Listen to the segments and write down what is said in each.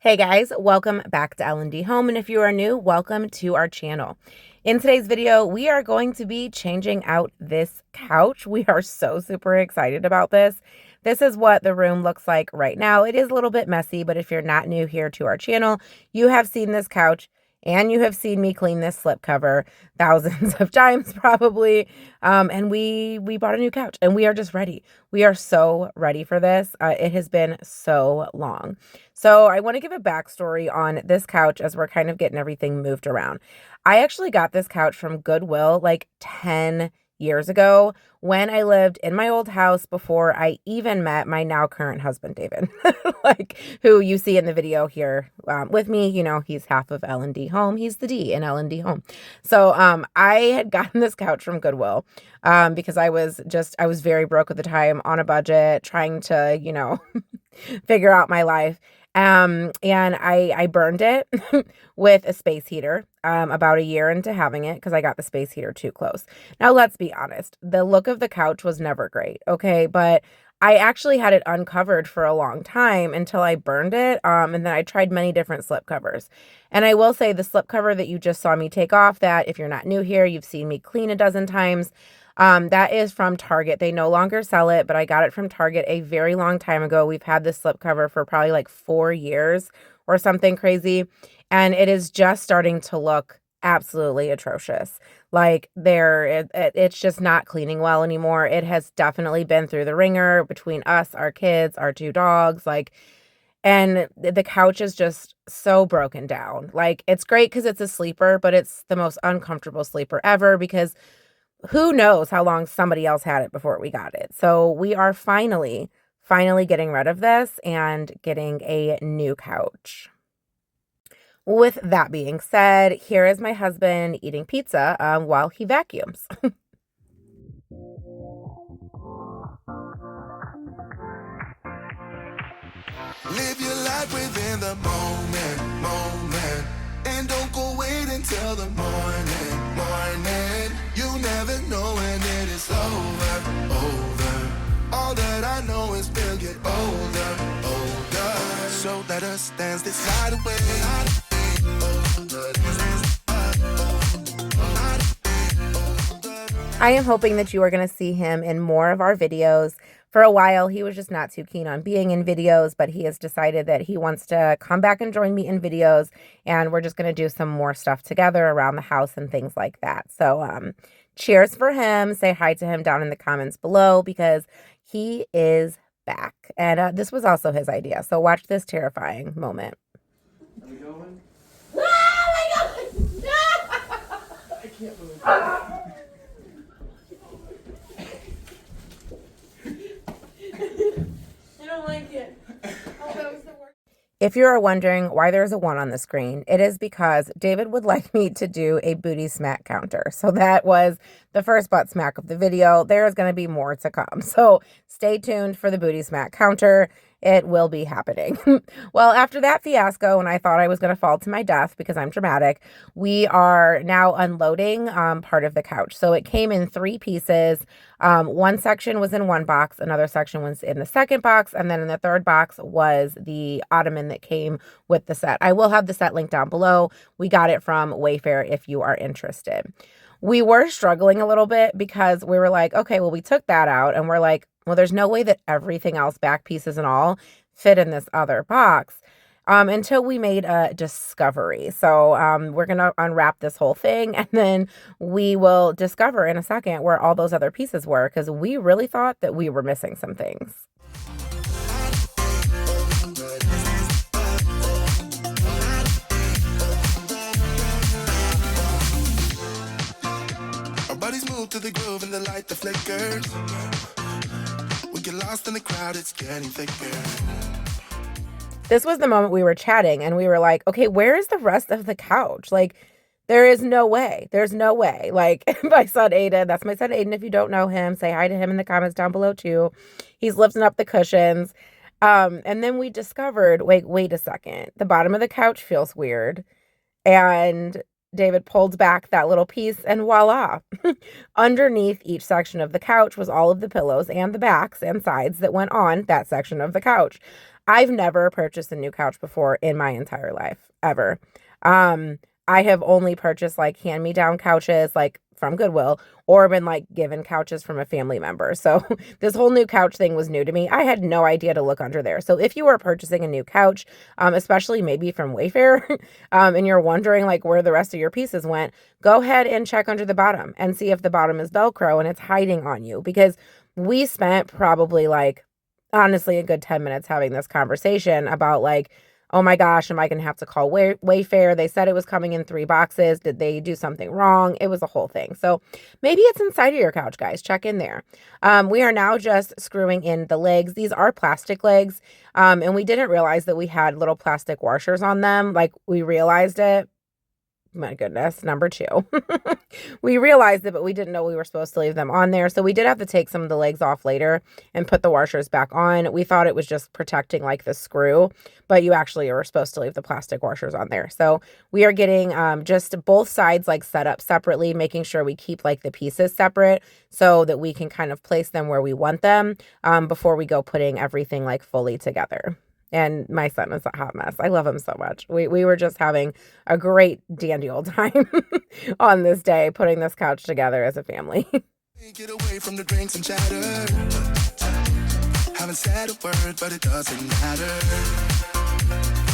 Hey guys, welcome back to L&D Home, and if you are new, welcome to our channel. In today's video, we are going to be changing out this couch. We are so super excited about this. This is what the room looks like right now. It is a little bit messy, but if you're not new here to our channel, you have seen this couch and you have seen me clean this slipcover thousands of times probably. And we bought a new couch and we are just ready. We are so ready for this. It has been so long. So I want to give a backstory on this couch as we're kind of getting everything moved around. I actually got this couch from Goodwill like 10 years ago when I lived in my old house before I even met my now current husband, David, like who you see in the video here with me. You know, he's half of L&D Home. He's the D in L&D Home. So I had gotten this couch from Goodwill because I was very broke at the time, on a budget, trying to, figure out my life. And I burned it with a space heater about a year into having it because I got the space heater too close. Now, let's be honest. The look of the couch was never great, okay? But I actually had it uncovered for a long time until I burned it, and then I tried many different slip covers. And I will say the slip cover that you just saw me take off, that if you're not new here, you've seen me clean a dozen times, that is from Target. They no longer sell it, but I got it from Target a very long time ago. We've had this slipcover for probably like 4 years or something crazy, and it is just starting to look absolutely atrocious. Like it's just not cleaning well anymore. It has definitely been through the ringer between us, our kids, our 2 dogs, and the couch is just so broken down. Like, it's great because it's a sleeper, but it's the most uncomfortable sleeper ever because who knows how long somebody else had it before we got it. So we are finally getting rid of this and getting a new couch. With that being said, here is my husband eating pizza while he vacuums. Live your life within the moment, and don't go wait until the morning. You never know when it is over. All that I know is we'll get older. So let us dance this night away. I am hoping that you are going to see him in more of our videos. For a while, he was just not too keen on being in videos, but he has decided that he wants to come back and join me in videos, and we're just going to do some more stuff together around the house and things like that. So cheers for him. Say hi to him down in the comments below because he is back. And this was also his idea. So watch this terrifying moment. Are we going? Oh my God! I can't believe it. I don't like it. Oh, that was the worst. If you are wondering why there's a 1 on the screen, it is because David would like me to do a booty smack counter. So that was the first butt smack of the video. There is going to be more to come. So stay tuned for the booty smack counter. It will be happening. Well, after that fiasco, and I thought I was going to fall to my death because I'm dramatic, we are now unloading part of the couch. So it came in 3 pieces. One section was in one box, another section was in the second box, and then in the third box was the ottoman that came with the set. I will have the set linked down below. We got it from Wayfair if you are interested. We were struggling a little bit because we were like, okay, well, we took that out, and we're like, well, there's no way that everything else, back pieces and all, fit in this other box until we made a discovery. So we're going to unwrap this whole thing, and then we will discover in a second where all those other pieces were because we really thought that we were missing some things. Our bodies move to the groove and the light that flickers. We get lost in the crowd, it's getting thicker. This was the moment we were chatting and we were like, okay, where is the rest of the couch? Like, there is no way. There's no way. Like, my son Aiden, that's my son Aiden. If you don't know him, say hi to him in the comments down below too. He's lifting up the cushions. And then we discovered, wait a second. The bottom of the couch feels weird. And David pulled back that little piece and voila. Underneath each section of the couch was all of the pillows and the backs and sides that went on that section of the couch. I've never purchased a new couch before in my entire life, ever. I have only purchased like hand-me-down couches, like from Goodwill, or been like given couches from a family member. So this whole new couch thing was new to me. I had no idea to look under there. So if you are purchasing a new couch, especially maybe from Wayfair, and you're wondering like where the rest of your pieces went, go ahead and check under the bottom and see if the bottom is Velcro and it's hiding on you, because we spent probably like honestly a good 10 minutes having this conversation about like, oh my gosh, am I going to have to call Wayfair? They said it was coming in 3 boxes. Did they do something wrong? It was a whole thing. So maybe it's inside of your couch, guys. Check in there. We are now just screwing in the legs. These are plastic legs. And we didn't realize that we had little plastic washers on them. Like we realized it. My goodness, number 2. We realized it, but we didn't know we were supposed to leave them on there. So we did have to take some of the legs off later and put the washers back on. We thought it was just protecting like the screw, but you actually are supposed to leave the plastic washers on there. So we are getting just both sides like set up separately, making sure we keep like the pieces separate so that we can kind of place them where we want them before we go putting everything like fully together. And my son is a hot mess. I love him so much. We were just having a great dandy old time on this day, putting this couch together as a family. Get away from the drinks and chatter. Haven't said a word, but it doesn't matter.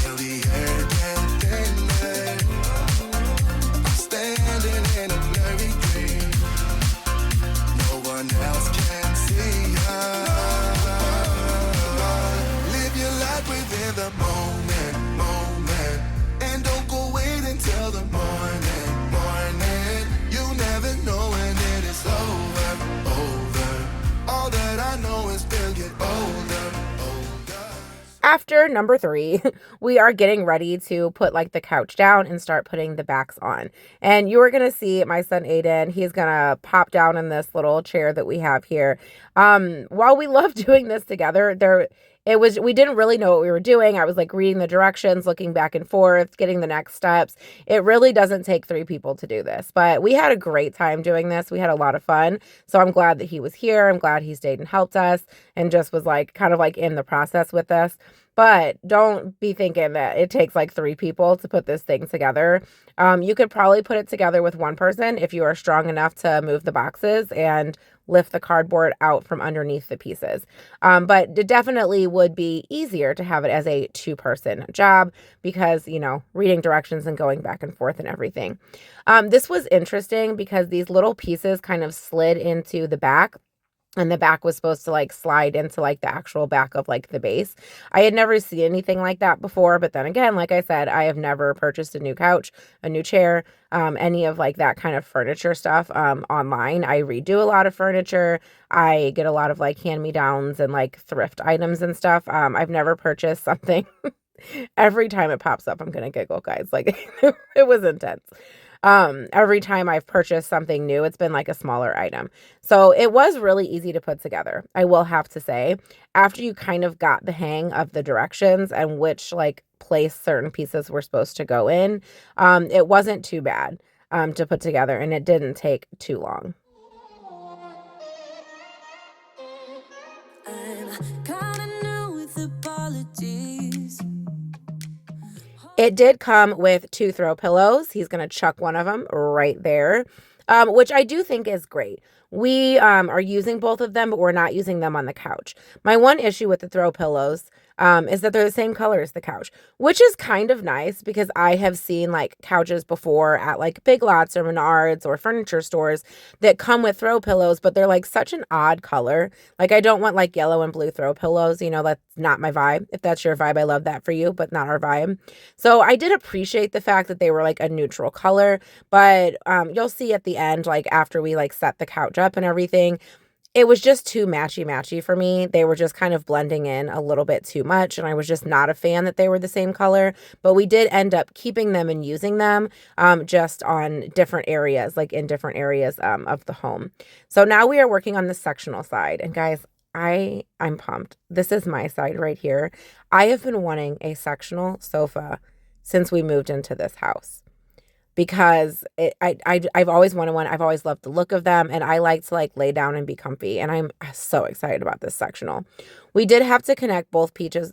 Feel the air get thinner. I'm standing in a blurry dream. No one else can see us. Live your life within the moment. And don't go wait until the morning. You never know when it is over. All that I know is we'll get older. After number 3, we are getting ready to put like the couch down and start putting the backs on. And you are going to see my son Aiden, he's going to pop down in this little chair that we have here. While we love doing this together, we didn't really know what we were doing. I was like reading the directions, looking back and forth, getting the next steps. It really doesn't take 3 people to do this, but we had a great time doing this. We had a lot of fun. So I'm glad that he was here. I'm glad he stayed and helped us and just was like kind of like in the process with us. But don't be thinking that it takes like 3 people to put this thing together. You could probably put it together with 1 person if you are strong enough to move the boxes and lift the cardboard out from underneath the pieces. But it definitely would be easier to have it as a 2-person job because, you know, reading directions and going back and forth and everything. This was interesting because these little pieces kind of slid into the back. And the back was supposed to like slide into like the actual back of like the base. I had never seen anything like that before. But then again, like I said, I have never purchased a new couch, a new chair, any of like that kind of furniture stuff online. I redo a lot of furniture. I get a lot of like hand-me-downs and like thrift items and stuff. I've never purchased something. Every time it pops up, I'm going to giggle, guys. Like it was intense. Every time I've purchased something new, it's been like a smaller item. So it was really easy to put together. I will have to say, after you kind of got the hang of the directions and which like place certain pieces were supposed to go in, it wasn't too bad, to put together, and it didn't take too long. I'm kinda new with apologies. It did come with 2 throw pillows. He's going to chuck one of them right there, which I do think is great. We are using both of them, but we're not using them on the couch. My one issue with the throw pillows is that they're the same color as the couch, which is kind of nice because I have seen like couches before at like Big Lots or Menards or furniture stores that come with throw pillows, but they're like such an odd color. Like I don't want like yellow and blue throw pillows. You know, that's not my vibe. If that's your vibe, I love that for you, but not our vibe. So I did appreciate the fact that they were like a neutral color, but you'll see at the end, like after we like set the couch up and everything, it was just too matchy for me. They were just kind of blending in a little bit too much, and I was just not a fan that they were the same color, but we did end up keeping them and using them just on different areas, like in different areas of the home. So now we are working on the sectional side, and guys, I'm pumped. This is my side right here. I have been wanting a sectional sofa since we moved into this house. because I've always wanted one. I've always loved the look of them, and I like to like lay down and be comfy, and I'm so excited about this sectional. We did have to connect both pieces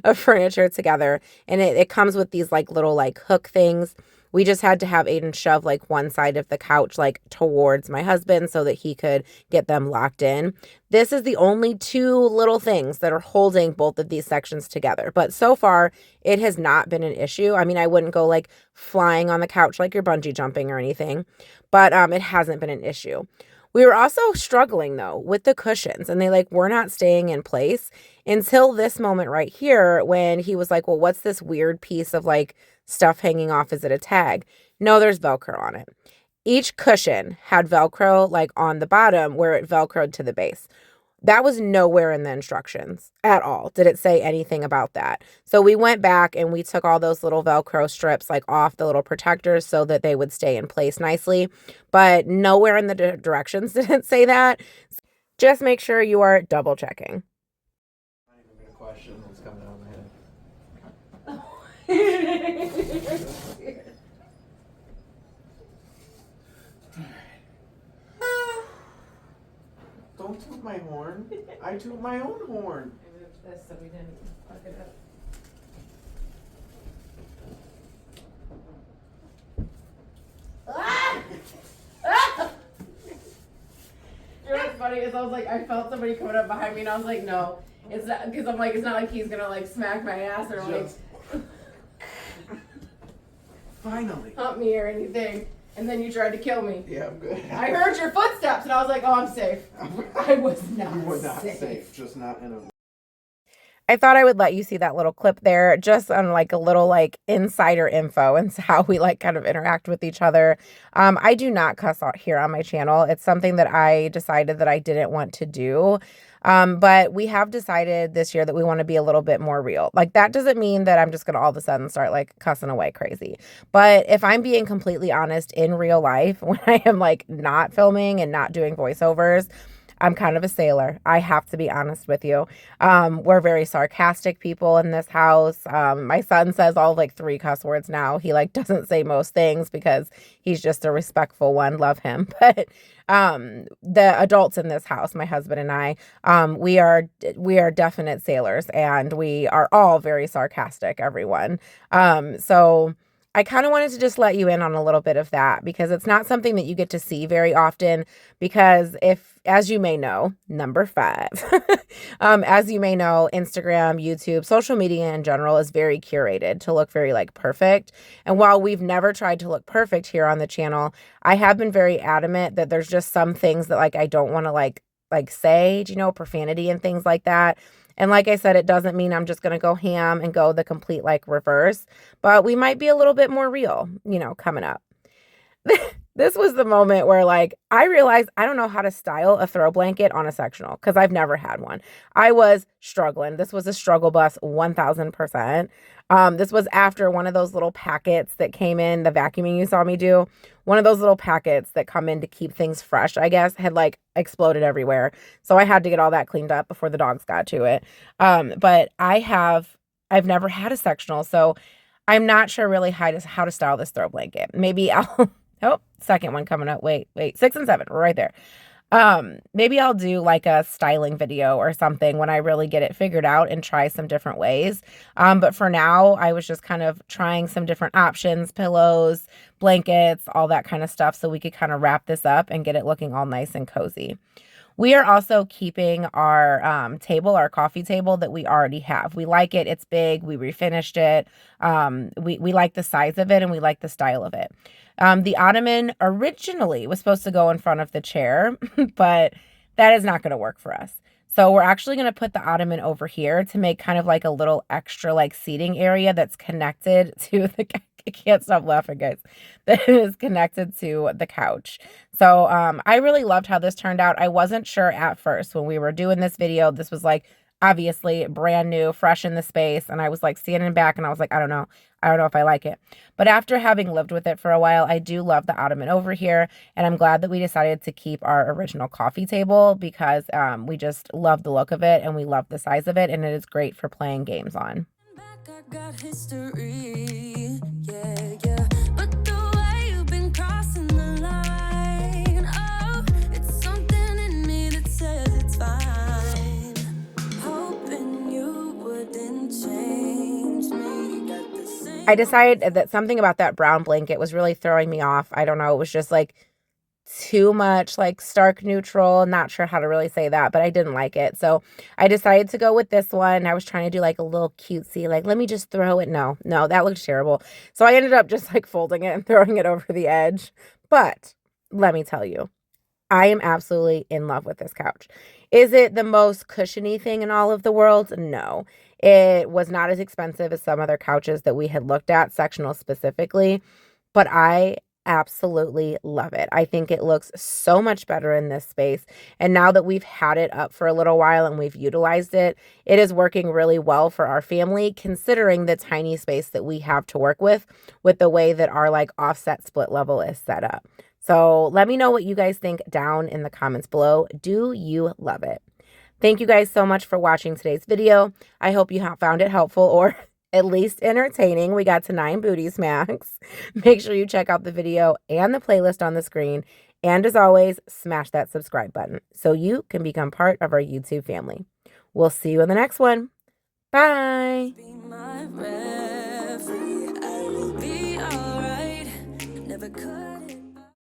of furniture together, and it comes with these like little like hook things. We just had to have Aiden shove like one side of the couch like towards my husband so that he could get them locked in. This is the only two little things that are holding both of these sections together. But so far, it has not been an issue. I mean, I wouldn't go like flying on the couch like you're bungee jumping or anything, but it hasn't been an issue. We were also struggling though with the cushions, and they like were not staying in place until this moment right here when he was like, well, what's this weird piece of like stuff hanging off? Is it a tag? No, there's Velcro on it. Each cushion had Velcro like on the bottom where it Velcroed to the base. That was nowhere in the instructions at all. Did it say anything about that? So we went back and we took all those little Velcro strips like off the little protectors so that they would stay in place nicely. But nowhere in the directions did it say that. Just make sure you are double checking. Not even a question that's coming out of my head. Don't toot my horn. I toot my own horn. I moved this so we didn't fuck it up. Ah! Ah! You know what's funny is I was like, I felt somebody coming up behind me and I was like, no. It's not, because I'm like, it's not like he's gonna like smack my ass or like Finally. hump me or anything. And then you tried to kill me. Yeah, I'm good. I heard your footsteps and I was like, oh, I'm safe. I was not You were not safe. safe, just not in a. I thought I would let you see that little clip there just on like a little like insider info and how we like kind of interact with each other. I do not cuss out here on my channel. It's something that I decided that I didn't want to do. But we have decided this year that we want to be a little bit more real. Like that doesn't mean that I'm just going to all of a sudden start like cussing away crazy. But if I'm being completely honest in real life, when I am like not filming and not doing voiceovers, I'm kind of a sailor. I have to be honest with you. We're very sarcastic people in this house. My son says all like 3 cuss words now. He like doesn't say most things because he's just a respectful one. Love him. But the adults in this house, my husband and I, we are definite sailors, and we are all very sarcastic, everyone. So I kind of wanted to just let you in on a little bit of that because it's not something that you get to see very often because as you may know, number 5, as you may know, Instagram, YouTube, social media in general is very curated to look very like perfect. And while we've never tried to look perfect here on the channel, I have been very adamant that there's just some things that like I don't want to like say, profanity and things like that. And like I said, it doesn't mean I'm just going to go ham and go the complete like reverse, but we might be a little bit more real, coming up. This was the moment where like I realized I don't know how to style a throw blanket on a sectional because I've never had one. I was struggling. This was a struggle bus 1000%. This was after one of those little packets that came in, the vacuuming you saw me do. One of those little packets that come in to keep things fresh, I guess, had like exploded everywhere. So I had to get all that cleaned up before the dogs got to it. But I've never had a sectional, so I'm not sure really how to style this throw blanket. Maybe I'll oh, second one coming up. Wait, 6 and 7, right there. Maybe I'll do like a styling video or something when I really get it figured out and try some different ways. But for now, I was just kind of trying some different options, pillows, blankets, all that kind of stuff, so we could kind of wrap this up and get it looking all nice and cozy. We are also keeping our table, our coffee table that we already have. We like it. It's big. We refinished it. We like the size of it and we like the style of it. The ottoman originally was supposed to go in front of the chair, but that is not going to work for us. So we're actually going to put the ottoman over here to make kind of like a little extra like seating area that's connected to the, I can't stop laughing, guys, that is connected to the couch. So I really loved how this turned out. I wasn't sure at first when we were doing this video. This was like obviously brand new, fresh in the space. And I was like standing back and I was like, I don't know if I like it. But after having lived with it for a while, I do love the ottoman over here. And I'm glad that we decided to keep our original coffee table because we just love the look of it and we love the size of it. And it is great for playing games on. I got history, yeah, yeah. But the way you've been crossing the line, oh, it's something in me that says it's fine. Hoping you wouldn't change me. Got the same. I decided that something about that brown blanket was really throwing me off. I don't know. It was just like too much like stark neutral. Not sure how to really say that, but I didn't like it. So I decided to go with this one. I was trying to do like a little cutesy, like, let me just throw it. No, that looked terrible. So I ended up just like folding it and throwing it over the edge. But let me tell you, I am absolutely in love with this couch. Is it the most cushiony thing in all of the world? No. It was not as expensive as some other couches that we had looked at, sectional specifically, but I absolutely love it. I think it looks so much better in this space. And now that we've had it up for a little while and we've utilized it, it is working really well for our family, considering the tiny space that we have to work with the way that our like offset split level is set up. So let me know what you guys think down in the comments below. Do you love it? Thank you guys so much for watching today's video. I hope you found it helpful or at least entertaining. We got to 9 booty smacks. Make sure you check out the video and the playlist on the screen. And as always, smash that subscribe button so you can become part of our YouTube family. We'll see you in the next one. Bye. Be my referee, I will be alright. Never cut it.